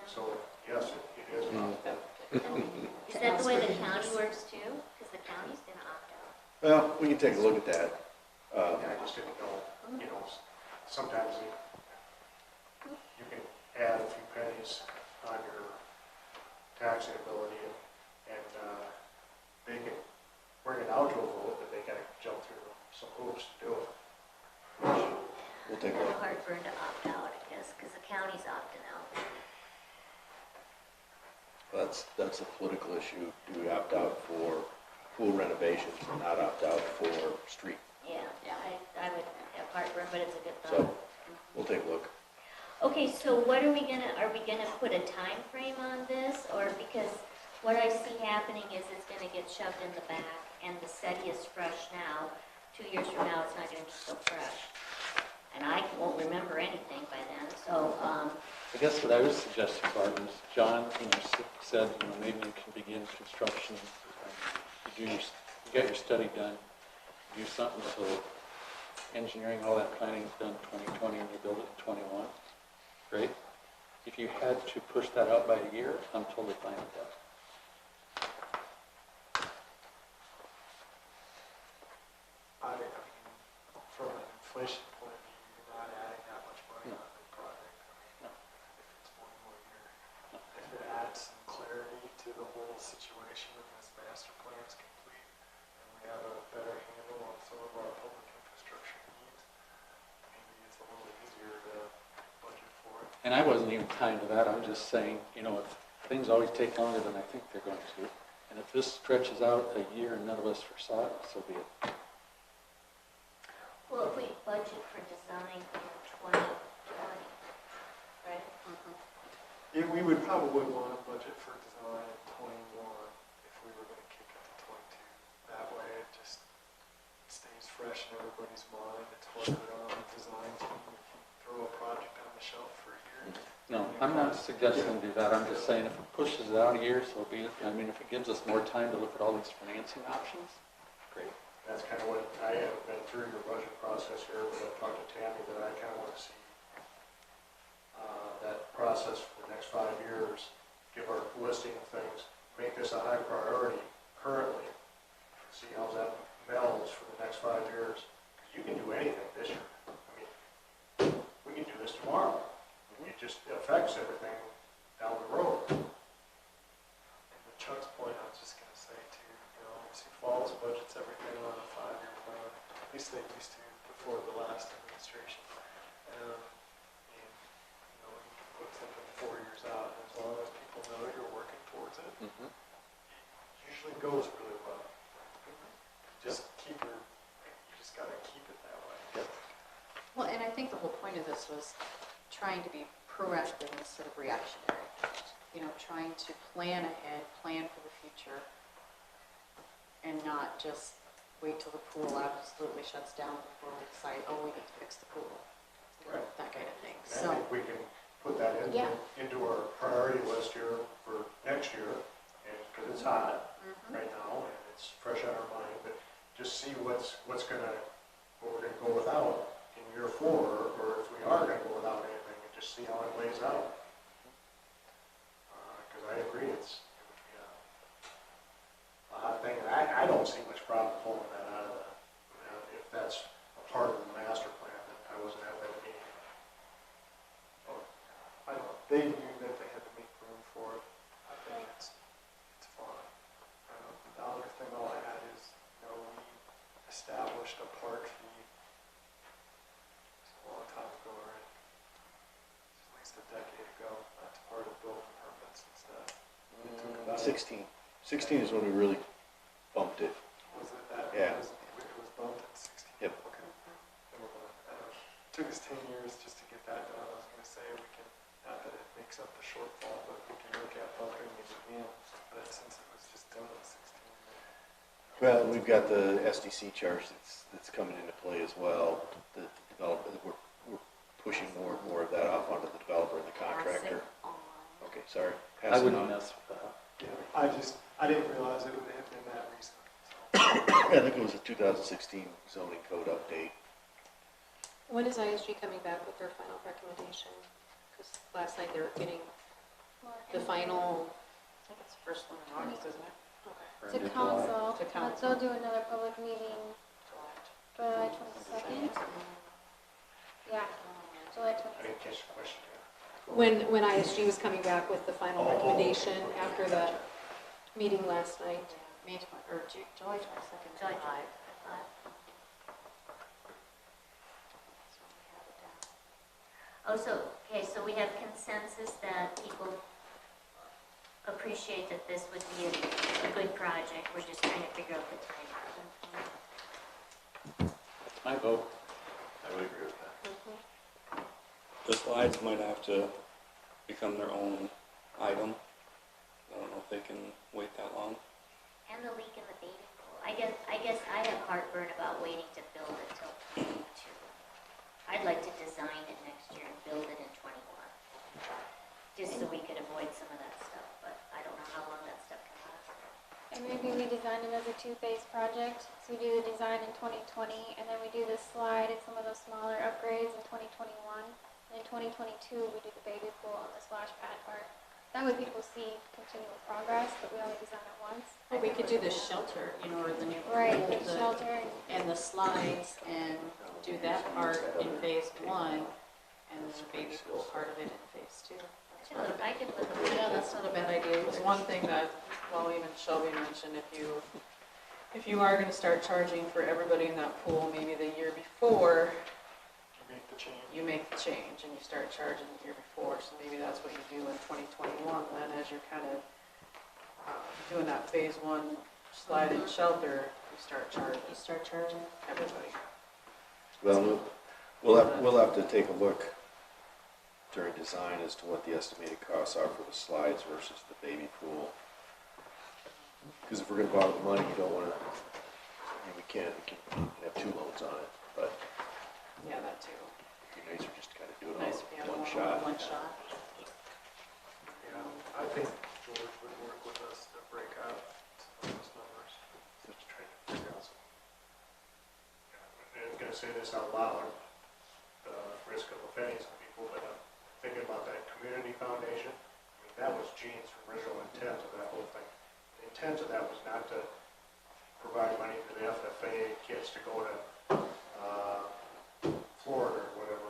S1: So, yes, it is.
S6: Is that the way the county works too? Because the county's gonna opt out.
S2: well, we can take a look at that.
S1: I just didn't know, sometimes you can add a few pennies on your taxing ability and they can bring it out to a vote, but they gotta jump through some hoops to do it.
S2: We'll take a
S6: Kind of
S2: look.
S6: heartburn to opt out, I guess, because the county's opting out.
S2: That's a political issue. Do we opt out for pool renovations and not opt out for street?
S6: Yeah, I would have heartburn, but it's a good thought.
S2: So, we'll take a look.
S6: Okay, so what are we gonna put a time frame on this, or because what I see happening is it's gonna get shoved in the back, and the study is fresh now. 2 years from now, it's not gonna be so fresh. And I won't remember anything by then, so,
S13: I guess what I was suggesting, Barb, is John, said, maybe you can begin construction, you do your you got your study done, do something so engineering, all that planning's done 2020 and you build it in 21, great. If you had to push that out by a year, I'm totally fine with that.
S5: From an inflation point of view, you're not adding that much money on the project.
S13: No.
S5: If it's one more year. If it adds some clarity to the whole situation when this master plan is complete, and we have a better handle on some of our public infrastructure needs, maybe it's a little easier to budget for it.
S13: And I wasn't even tying to that, I'm just saying, you know, if things always take longer than I think they're going to, and if this stretches out a year and none of us foresaw it, so be it.
S6: Well, if we budget for design in 2020, right?
S5: Yeah, we would probably want to budget for design in 21 if we were going to kick it to 22. That way it just stays fresh in everybody's mind. It's harder on the design team if you throw a project on the shelf for a year.
S13: No, I'm not suggesting do that, I'm just saying if it pushes it out a year, so be it. I mean, if it gives us more time to look at all these financing options, great.
S1: That's kind of what, I haven't been through your budget process here, but I've talked to Tammy that I kind of want to see that process for the next 5 years, give our listing of things, make this a high priority currently, see how that melds for the next 5 years. Because you can do anything this year. I mean, we can do this tomorrow. It just affects everything down the road.
S5: And to Chuck's point, I was just going to say too, you know, Sioux Falls budgets everything on a 5-year plan. At least they used to before the last administration. And you know, you can put something 4 years out, and as long as people know you're working towards it, it usually goes really well. Just keep your, you just got to keep it that way.
S13: Yep.
S4: Well, and I think the whole point of this was trying to be proactive instead of reactionary. You know, trying to plan ahead, plan for the future, and not just wait till the pool absolutely shuts down before we decide, oh, we need to fix the pool.
S1: Right.
S4: That kind of thing.
S1: And
S4: So,
S1: I think we can put that into our priority list here for next year, and, because it's hot right now, and it's fresh on our mind, but just see what we're gonna go without in year 4, or if we are gonna go without anything, and just see how it lays out. Because I agree, it would be a hot thing, and I don't see much problem pulling that out of if that's a part of the master plan, that I wasn't at that meeting.
S5: I don't, they knew that they had to make room for it. I think it's fine. The other thing I'll add is, you know, we established a park fee. It's a long time ago already. It's at least a decade ago. That's part of building permits and stuff. It took about
S2: 16. 16 is when we really bumped it.
S5: Was it that?
S2: Yeah.
S5: It was bumped at 16?
S2: Yep.
S5: Okay. Never mind. It took us 10 years just to get that done. I was going to say we can, not that it makes up the shortfall, but we can look at bumping it again. But since it was just done at 16.
S2: Well, we've got the SDC charge that's coming into play as well. The developer, we're pushing more and more of that off onto the developer and the contractor. Okay, sorry.
S13: I
S2: Pass it
S13: wouldn't
S2: on.
S13: mess with that.
S5: Yeah, I didn't realize it would have been that recent.
S2: I think it was a 2016 zoning code update.
S7: When is ISG coming back with their final recommendation? Because last night they were getting the final,
S4: I think it's the first one in August, isn't it?
S7: okay.
S9: To council,
S4: To council.
S9: they'll do another public meeting July 22nd. Yeah, July
S1: I
S9: 22nd.
S1: didn't catch the question there.
S7: When ISG was coming back with the final recommendation after the meeting last night.
S4: May 20, or July 22nd.
S6: July
S4: July.
S6: 25. Oh, so, okay, so we have consensus that people appreciate that this would be a good project. We're just trying to figure out the timing.
S13: That's my vote.
S2: I would agree with that.
S8: The slides might have to become their own item. I don't know if they can wait that long.
S6: And the leak in the baby pool. I guess I have heartburn about waiting to build it till 22. I'd like to design it next year and build it in 21. Just so we could avoid some of that stuff, but I don't know how long that stuff can last.
S9: And maybe we design it as a two-phase project. So we do the design in 2020, and then we do the slide and some of those smaller upgrades in 2021. And in 2022, we do the baby pool and the splash pad part. That way people see continual progress, but we only design it once.
S4: Or we could do the shelter, you know, or the new.
S9: Right, the
S4: the-
S9: shelter.
S4: And the slides and do that part in phase one and the baby pool part of it in phase two. That's not a-
S6: I could look at
S4: Yeah, that's not a bad idea.
S11: It's one thing that, well, even Shelby mentioned, if you are gonna start charging for everybody in that pool, maybe the year before,
S5: Make the change.
S11: you make the change and you start charging the year before, so maybe that's what you do in 2021, then as you're kind of doing that phase one slide and shelter, you start charging everybody.
S2: Well, we'll have to take a look during design as to what the estimated costs are for the slides versus the baby pool. Because if we're gonna borrow the money, you don't wanna, I mean, we can have two loans on it, but
S11: Yeah, that too.
S2: it'd be nicer just to kind of do it
S11: Nice if you have
S2: all in one
S11: one
S2: shot.
S4: One shot.
S5: Yeah, I think George would work with us to break out some of those numbers.
S1: Just trying to figure out some. I'm gonna say this out loud, risk of offending some people, but I'm thinking about that community foundation. I mean, that was Gene's original intent of that whole thing. The intent of that was not to provide money to the FFA kids to go to Florida or whatever.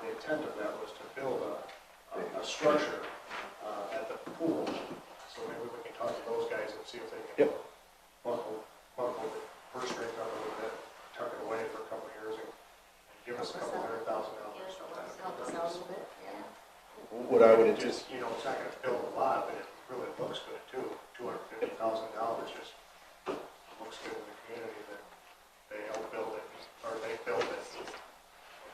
S1: The intent of that was to build a structure at the pool. So maybe we can talk to those guys and see if they can buckle the purse strings up a little bit, tuck it away for a couple of years and give us a couple $100,000 from that.
S4: Help us out a little bit, yeah.
S2: What I would
S1: Just,
S2: anticipate,
S1: you know, it's not gonna build a lot, but it really looks good too. $250,000 just looks good in the community that they help build it, or they build it.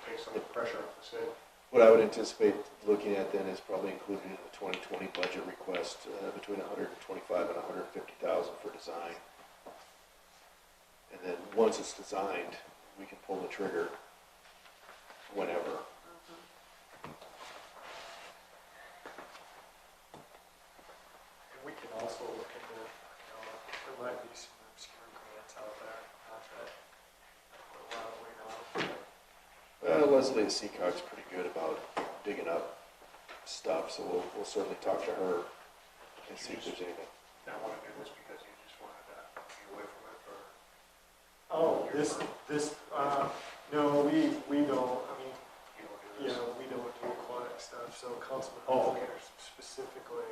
S1: Take some of the pressure off the city.
S2: what I would anticipate looking at then is probably included in the 2020 budget request, between 125 and 150,000 for design. And then once it's designed, we can pull the trigger whenever.
S5: And we can also look into, there might be some obscure grants out there, not that we're wildly not.
S2: Leslie at Seacog's pretty good about digging up stuff, so we'll certainly talk to her and see if there's anything.
S1: Not wanna do this because you just wanted to get away from it, or?
S5: Oh, no, we don't, I mean,
S1: You don't do this?
S5: we don't do aquatic stuff, so Councilman
S1: Oh, okay.
S5: Hunter specifically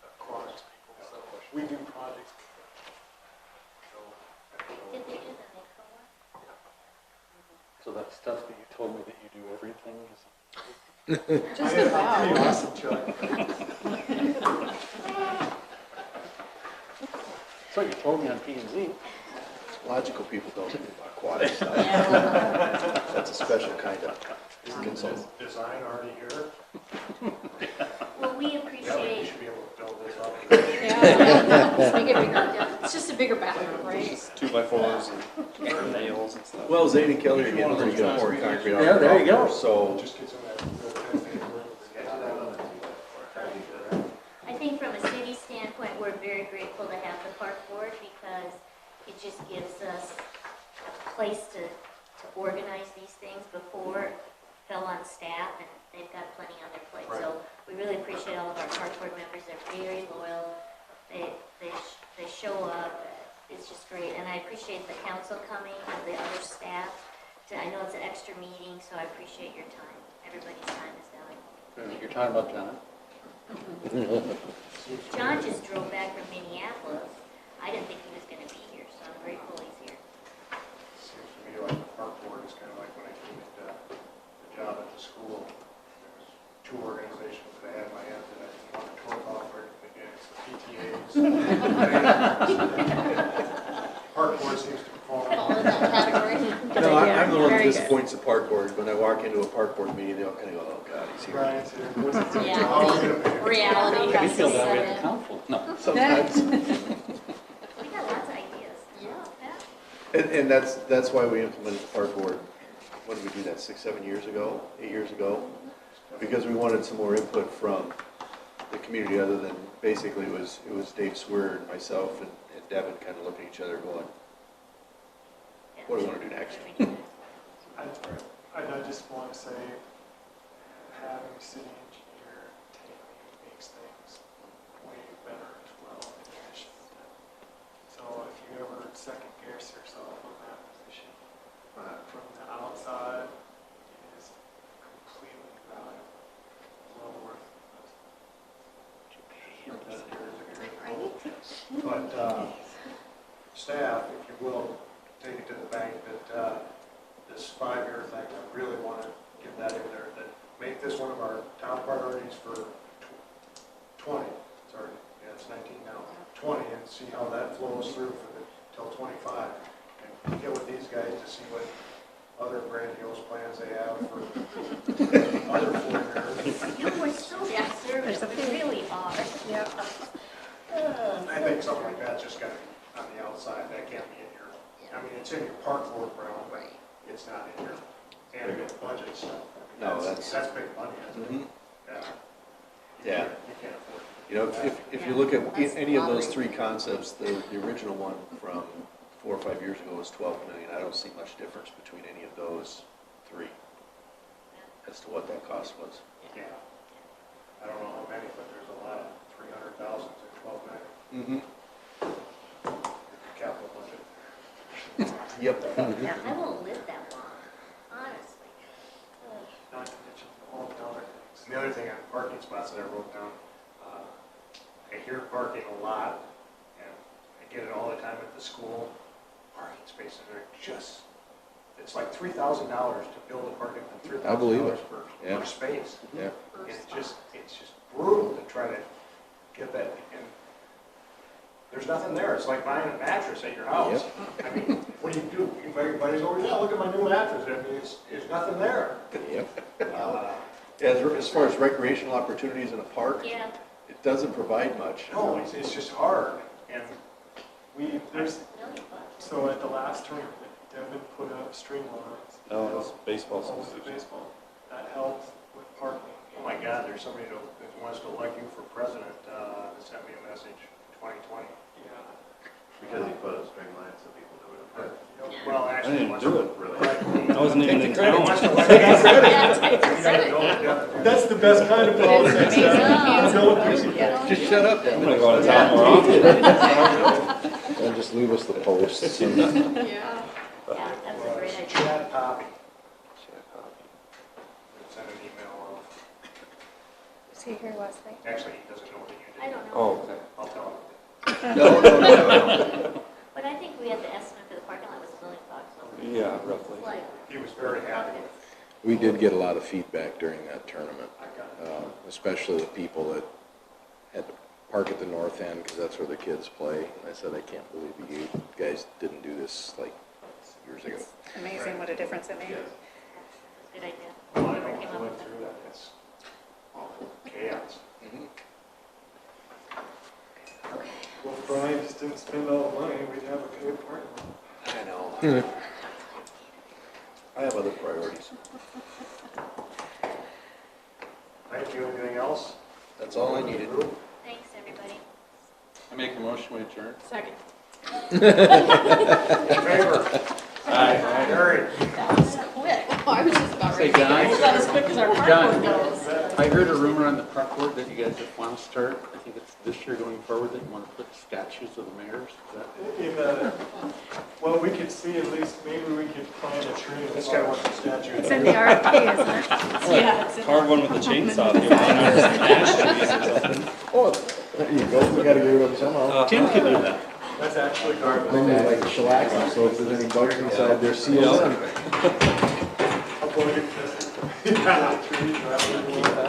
S5: aquatics people, so we do projects.
S6: Did they do the Nickel one?
S13: So that stuff that you told me that you do everything is.
S11: Just
S5: Pretty
S11: about.
S5: awesome, Chuck.
S13: So you told me on P and Z.
S2: Logical people don't do aquatic stuff. That's a special kind of consultant.
S1: Design already here?
S6: Well, we
S1: Yeah, you
S6: appreciate,
S1: should be able to build this up.
S4: Yeah, just make it bigger. It's just a bigger bathroom, right?
S8: 2x4s and nails and stuff.
S2: Well, Zane and Kelly are getting pretty good at pouring concrete on
S13: Yeah,
S2: the
S13: there you
S2: golf
S13: go.
S2: course, so
S1: Just get some of that.
S6: I think from a city standpoint, we're very grateful to have the park board because it just gives us a place to organize these things before it fell on staff, and they've got plenty on their plate. So we really appreciate all of our park board members. They're very loyal. They show up. It's just great. And I appreciate the council coming and the other staff. I know it's an extra meeting, so I appreciate your time. Everybody's time is valuable.
S13: You're talking about John?
S6: John just drove back from Minneapolis. I didn't think he was gonna be here, so I'm grateful he's here.
S1: Seems to me like the park board is kind of like when I came into the job at the school. There was two organizations that I had in my head that I didn't want to talk about very again. It's the PTAs. Park board seems to fall
S4: in that category.
S2: No, I'm the one that disappoints the park board. When I walk into a park board meeting, they all kind of go, oh, God, he's here.
S5: Brian's here.
S4: Yeah, reality
S13: We
S4: has to
S13: feel that way
S4: set
S13: at the
S4: in.
S13: council. No.
S2: Sometimes.
S6: We got lots of ideas. Yeah.
S2: And that's why we implemented the park board. When did we do that, 6, 7 years ago, 8 years ago? Because we wanted some more input from the community, other than, basically it was Dave Swear and myself and Devin kind of looking at each other going, what do we want to do next?
S5: I just want to say, having city engineer Tammy makes things way better as well in addition to that. So if you ever second guess yourself in that position, from the outside, it is completely valuable, well worth it.
S1: But, staff, if you will, take it to the bank, that, this 5-year thing, I really want to get that in there, that make this one of our top priorities for 20, sorry, yeah, it's 19 now, 20, and see how that flows through for the, till 25. And get with these guys to see what other grandiose plans they have for other 4 years.
S6: You were so conservative, they really are.
S10: Yeah.
S1: I think something like that's just got to be on the outside, that can't be in your, I mean, it's in your park board realm, but it's not in your annual budget, so. I mean, that's big money, isn't it?
S2: Yeah.
S1: You can't afford it.
S2: You know, if you look at any of those 3 concepts, the original one from 4 or 5 years ago was 12 million. I don't see much difference between any of those 3 as to what that cost was.
S1: Yeah. I don't know how many, but there's a lot, 300,000 to 12 million. Capital budget.
S2: Yep.
S6: Yeah, I won't live that long, honestly.
S5: Not to mention all the other things.
S1: And the other thing on parking spots that I wrote down, I hear parking a lot, and I get it all the time at the school. Parking spaces are just, it's like $3,000 to build a parking, and
S3: I believe
S1: $3,000
S3: it.
S1: per space.
S3: Yeah.
S1: And it's just brutal to try to get that, and there's nothing there. It's like buying a mattress at your house. I mean, what do you do? Everybody's over, yeah, look at my new mattress. I mean, there's nothing there.
S2: Yep. As far as recreational opportunities in a park,
S6: Yeah.
S2: it doesn't provide much.
S1: No, it's just hard. And
S5: There's,
S6: $1,000,000.
S5: so at the last tournament, Devin put up string lines.
S8: No, it's baseball
S5: Oh, was it
S8: specific.
S5: baseball? That helped with parking.
S1: oh my God, there's somebody that wants to elect you for president, that sent me a message, 2020.
S5: Yeah.
S2: Because he put up string lines so people do it.
S1: Well,
S8: I
S1: actually,
S8: didn't do it.
S1: really.
S8: I wasn't even in town.
S5: That's the best kind of politics.
S2: Just shut up.
S8: I'm gonna go out of town more often.
S3: And just leave us the posts.
S6: Yeah, that was a great idea.
S1: Chad Poppy sent an email
S10: Is he here, Wesley?
S1: actually, he doesn't know that you did.
S6: I don't know.
S8: Oh, okay.
S1: I'll tell him.
S2: No.
S6: But I think we had the estimate for the parking lot was $1 million, so
S8: Yeah, roughly.
S6: it's like,
S1: He was very happy with it.
S3: We did get a lot of feedback during that tournament,
S1: I got it.
S3: especially the people that had to park at the north end because that's where the kids play. And I said, I can't believe you guys didn't do this like years ago.
S10: Amazing what a difference it made.
S6: that's a good idea.
S1: Well, I
S6: Whoever
S1: know
S6: came
S1: I
S6: up
S1: went
S6: with
S1: through that, it's awful chaos.
S5: Well, if Brian just didn't spend all the money, we'd have a good parking lot.
S2: I know. I have other priorities.
S1: Thank you. Anything else?
S2: That's all I needed.
S6: Thanks, everybody.
S13: I make a motion, we adjourn.
S7: Second.
S1: In favor?
S13: Aye.
S1: Carried.
S4: That was quick.
S7: I was just about
S13: Say,
S7: ready.
S13: John.
S4: It's not as quick as our
S13: John.
S4: park board goes.
S13: I heard a rumor on the park board that you guys want to start, I think it's this year going forward, that you want to put statues of the mayors. Is that
S5: Well, we could see at least, maybe we could plant a tree.
S1: This guy wants a statue.
S10: It's in the RFP, isn't it?
S4: Yeah, it's in
S8: Carve one with a chainsaw if you want, or some ash trees or something.
S3: Oh, there you go. We gotta get rid of them somehow.
S8: Tim could do that.
S5: That's actually garbage.
S3: Then you like shellac them, so if there's any bugs inside, they're sealed in.
S5: I'll go get this. Yeah, trees, rather than-